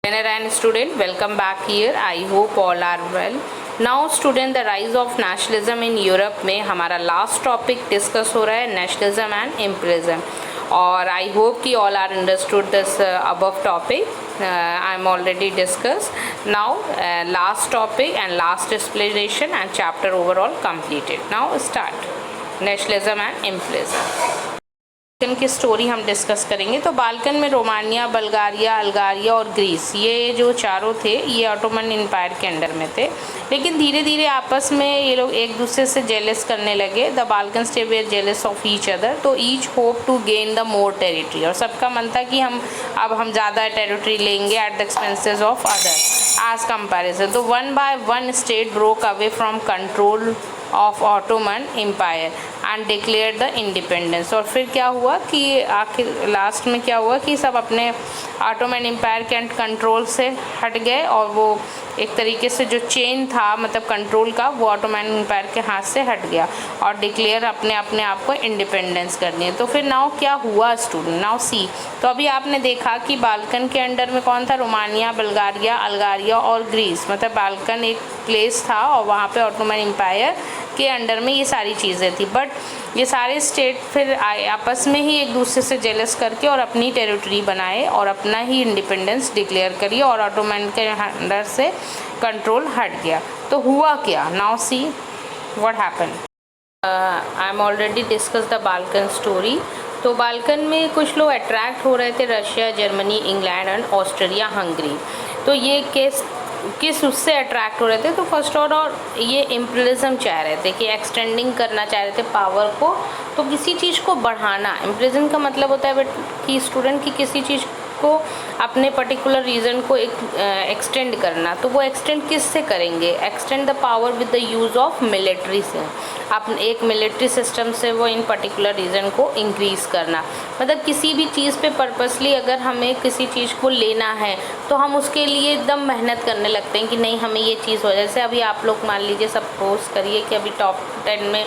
Trainer and student, welcome back here. I hope all are well. Now student, the rise of nationalism in Europe में हमारा last topic discuss हो रहा है nationalism and imperialism, और I hope कि all are understood this above topic. I am already discussed. Now last topic and last explanation and chapter overall completed. Now start nationalism and imperialism. Balkan की story हम discuss करेंगे। तो Balkan में Romania, Bulgaria, अल्गारिया और Greece, ये जो चारों थे ये ऑटोमन एम्पायर के अंडर में थे, लेकिन धीरे धीरे आपस में ये लोग एक दूसरे से जेलस करने लगे। The Balkan state were jealous of each other, तो each hope to gain the more territory, और सबका मन था कि हम ज़्यादा टेरिटरी लेंगे at the expenses of other as comparison. तो one by one state broke away from control of Ottoman empire and declare the independence. और फिर क्या हुआ कि आखिर लास्ट में क्या हुआ कि सब अपने ऑटोमन एम्पायर के कंट्रोल से हट गए, और वो एक तरीके से जो चेन था मतलब कंट्रोल का, वो ऑटोमन एम्पायर के हाथ से हट गया और डिक्लेयर अपने आप को इंडिपेंडेंस करनी है। तो फिर नाउ क्या हुआ स्टूडेंट, नाउ सी। तो अभी आपने देखा कि बाल्कन के अंडर में कौन था, रोमानिया, बल्गारिया, अल्गारिया और ग्रीस, मतलब बाल्कन एक प्लेस था और वहाँ पे ऑटोमन एम्पायर के अंडर में ये सारी चीज़ें थी। बट ये सारे स्टेट फिर आपस में ही एक दूसरे से जेलस करके और अपनी टेरिटरी बनाए और अपना ही इंडिपेंडेंस डिक्लेयर करिए, और ऑटोमन के अंडर से कंट्रोल हट गया। तो हुआ क्या, now see what happened. I am already discuss the Balkan story. तो बाल्कन में कुछ लोग अट्रैक्ट हो रहे थे, Russia, Germany, England and Australia, Hungary. तो ये किस उससे अट्रैक्ट हो रहे थे, तो फर्स्ट ऑफ ऑल ये इम्पीरियलिज्म चाह रहे थे कि एक्सटेंडिंग करना चाह रहे थे पावर को, तो किसी चीज़ को बढ़ाना। इम्पीरियलिज्म का मतलब होता है कि स्टूडेंट की किसी चीज़ को अपने पर्टिकुलर रीजन को एक्सटेंड करना। तो वो एक्सटेंड किस से करेंगे, extend the power with the use of military से, आप एक मिलिट्री सिस्टम से वो इन पर्टिकुलर रीजन को इंक्रीज़ करना। मतलब किसी भी चीज़ पे पर्पसली अगर हमें किसी चीज़ को लेना है तो हम उसके लिए एकदम मेहनत करने लगते हैं कि नहीं हमें ये चीज़ हो। जैसे अभी आप लोग मान लीजिए, सपोज करिए कि अभी टॉप 10 में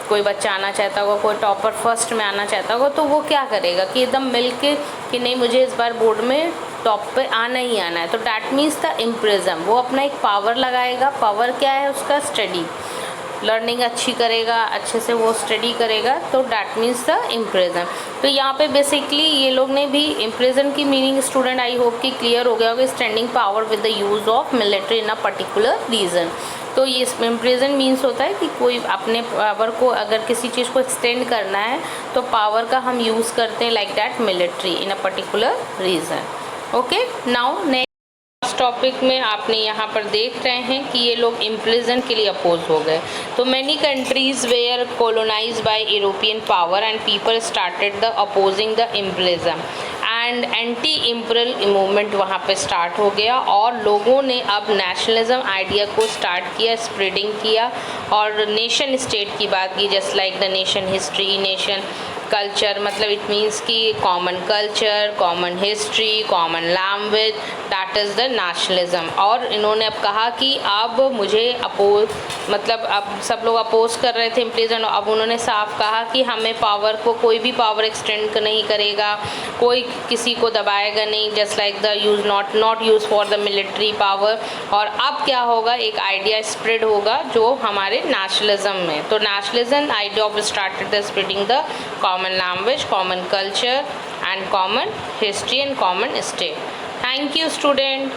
कोई बच्चा आना चाहता होगा, कोई टॉपर फर्स्ट में आना चाहता होगा, तो वो क्या करेगा कि एकदम मिल के कि नहीं मुझे इस बार बोर्ड में टॉप पे आना ही आना है। तो डैट मीन्स द इम्पीरियलिज्म, वो अपना एक पावर लगाएगा। पावर क्या है उसका, स्टडी, लर्निंग अच्छी करेगा, अच्छे से वो स्टडी करेगा, तो डैट मीन्स द इम्पीरियलिज्म। तो यहाँ पे बेसिकली ये लोग ने भी इम्पीरियलिज्म की मीनिंग स्टूडेंट आई होप कि क्लियर हो गया होगा, standing power with the use of military in a particular region. तो ये इम्पीरियलिज्म मीन्स होता है कि कोई अपने पावर को अगर किसी चीज़ को एक्सटेंड करना है तो पावर का हम यूज़ करते हैं like that military in a particular region. Okay, now next topic में आपने यहाँ पर देख रहे हैं कि ये लोग इम्पीरियलिज्म के लिए अपोज हो गए। तो many countries were colonised by European power and people started the opposing the imperialism and anti imperial movement वहाँ पे स्टार्ट हो गया, और लोगों ने अब नेशनलिज्म आइडिया को स्टार्ट किया, स्प्रेडिंग किया, और नेशन स्टेट की बात की, just like the nation history, nation culture, मतलब इट मीन्स कि common culture, common history, common language, that is the nationalism. और इन्होंने अब कहा कि अब मुझे मतलब अब सब लोग अपोज कर रहे थे इम्पीरियलिज्म, अब उन्होंने साफ कहा कि हमें पावर को कोई भी पावर एक्सटेंड नहीं करेगा, कोई किसी को दबाएगा नहीं, just like the use not use for the military power. और अब क्या होगा, एक आइडिया स्प्रेड होगा जो हमारे नेशनलिज्म में। तो nationalism idea of started the spreading the common language, common culture and common history and common state. Thank you student.